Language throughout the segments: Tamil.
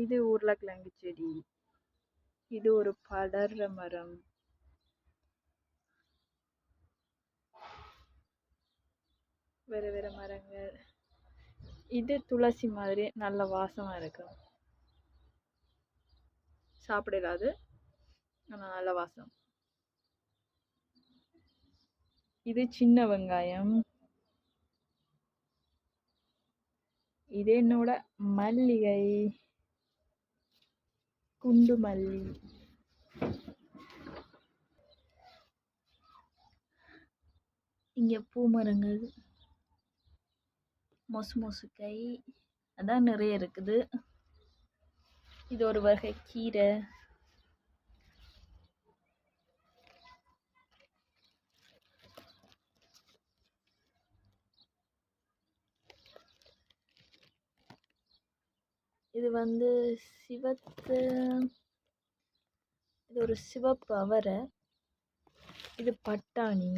இது உருளைக்கிழங்கு செடி. இது ஒரு படர்ற மரம். வேற வேற மரங்கள். இது துளசி மாதிரி நல்ல வாசமா இருக்கும். சாப்பிடலாது, ஆனா நல்ல வாசம். இது சின்ன வெங்காயம். இது என்னோட மல்லிகை, குண்டு மல்லி. இங்க பூமரங்கள், மொசுக்கை அதான் நிறைய இருக்குது. இது ஒரு வகை கீரை. இது வந்து சிவத்து, இது ஒரு சிவப்பு அவரை. இது பட்டாணி.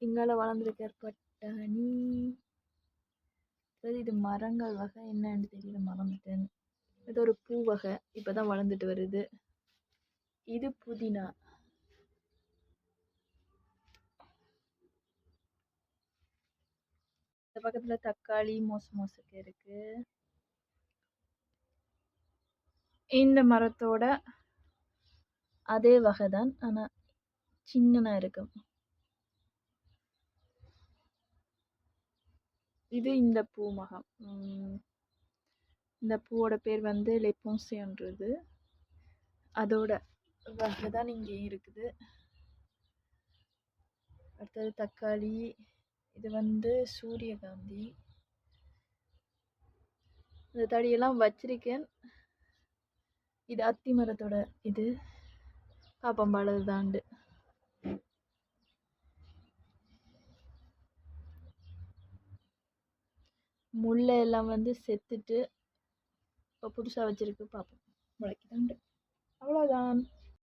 இங்கால வளர்ந்துருக்க பட்டாணி. இது மரங்கள் வகை என்னன்னு தெரியல, மறந்துட்டேன். இது ஒரு பூ வகை, இப்பதான் வளர்ந்துட்டு வருது. இது புதினா. இந்த பக்கத்துல தக்காளி, மொசுக்கு இருக்கு. இந்த மரத்தோட அதே வகைதான், ஆனா சின்னனா இருக்கும். இது இந்த பூ மகம். இந்த பூவோட பேர் வந்து லெப்போன்சின்றது. அதோட வகை தான் இங்கே இருக்குது. அடுத்தது தக்காளி. இது வந்து சூரியகாந்தி. இந்த தடியெல்லாம் வச்சிருக்கேன். இது அத்தி மரத்தோட இது பாப்பம்பாளது தாண்டு. முல்லை எல்லாம் வந்து செத்துட்டு இப்போ புதுசாக வச்சிருக்கு, பார்ப்போம் முளைக்குதாண்டு. அவ்வளோதான்.